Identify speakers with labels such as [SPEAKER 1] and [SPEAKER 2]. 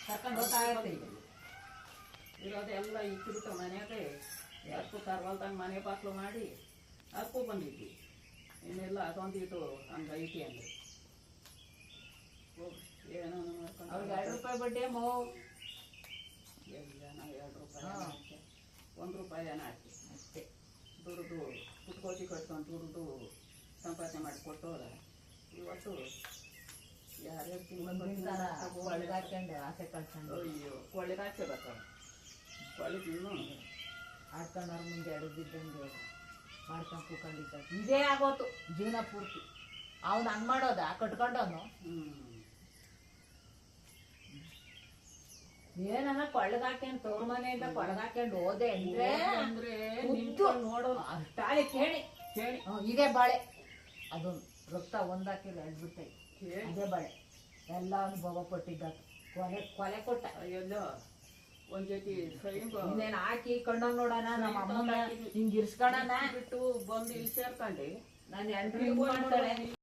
[SPEAKER 1] ಕರ್ಕೊಂಡು ಹೋಗ್ತಾ ಇರ್ತೀವಿ.
[SPEAKER 2] ಇರೋದೆಲ್ಲ ಇಟ್ಬಿಟ್ಟು ಮನೆಯಾಗೆ ಅದಕ್ಕೂ ತರ್ವಲ್ದಂಗೆ ಮನೆ ಬಾಕ್ಲು ಮಾಡಿ ಅದಕ್ಕೂ ಬಂದಿದ್ವಿ. ಇನ್ನೆಲ್ಲ ಅದೊಂದಿಟ್ಟು ಹಂಗೈತಿ ಅಂದ್ರೆ ಏನೋ
[SPEAKER 1] ಅವ್ರಿಗೆ 2 ರೂಪಾಯಿ ಬಡ್ಡಿ ಮೋ
[SPEAKER 2] ಎಲ್ಲ ನಾವು 2 ರೂಪಾಯಿ 1 ರೂಪಾಯಿ ಏನೋ ಹಾಕಿ
[SPEAKER 1] ಅಷ್ಟೇ
[SPEAKER 2] ದುಡ್ದು ಕುಟ್ಕೋತಿ ಕಟ್ಕೊಂಡು ದುಡ್ದು ಸಂಪಾದನೆ ಮಾಡಿ ಕೊಟ್ಟೋದ. ಇವತ್ತು ಯಾರ್ಯಾರು
[SPEAKER 1] ಒಳಗಾಕೊಂಡು ಆಸೆ ಕಳ್ಕೊಂಡು
[SPEAKER 2] ಅಯ್ಯೋ ಕೊಳ್ಳಿಗೆ ಹಾಕ್ಕೋಬೇಕ. ಕೊಳ್ಳಿಗೆ ಇನ್ನೂ
[SPEAKER 1] ಆಡ್ಕೊಂಡವ್ರ ಮುಂದೆ ಅಡುಗಿದ್ದಂಗೆ ಮಾಡ್ಕೊಂಡು ಕೂಕೊಂಡಿದ್ದ ಇದೇ ಆಗೋತು ಜೀವನ ಪೂರ್ತಿ. ಅವ್ನು ಹಂಗೆ ಮಾಡೋದ ಕಟ್ಕೊಂಡವನು ಏನನ್ನ ಕೊಳಗಾಕೊಂಡು ತವ್ರ ಮನೆಯಿಂದ ಕೊಳಗಾಕೊಂಡು ಹೋದೆ ಅಂದ್ರೆ
[SPEAKER 2] ನೋಡೋಣ
[SPEAKER 1] ಅಷ್ಟಾಳೆ ಕೇಳಿ
[SPEAKER 2] ಕೇಳಿ
[SPEAKER 1] ಇದೇ ಬಾಳೆ ಅದು ರಕ್ತ ಒಂದಾಕಿಲ್ಲ ಎಡ್ಬಿಟ್ಟೆ ಅದೇ ಬಾಳೆ ಎಲ್ಲ ಅನುಭವ ಪಟ್ಟಿದ್ದ ಕೊಲೆ ಕೊಟ್ಟ.
[SPEAKER 2] ಎಲ್ಲೋ ಒಂದ್ ಜೊತೆ
[SPEAKER 1] ಇನ್ನೇನು ಹಾಕಿ ಕಣ್ಣಂಗ್ ನೋಡೋಣ ನಮ್ಮ ಅಮ್ಮನ ಹಿಂಗ್ ಇರ್ಸ್ಕೊಳಣ
[SPEAKER 2] ಬಿಟ್ಟು ಬಂದು ಇಲ್ಲಿ ಸೇರ್ಕೊಂಡೆ
[SPEAKER 1] ನಾನು 2 ಮಾಡ್ತಾಳೆ.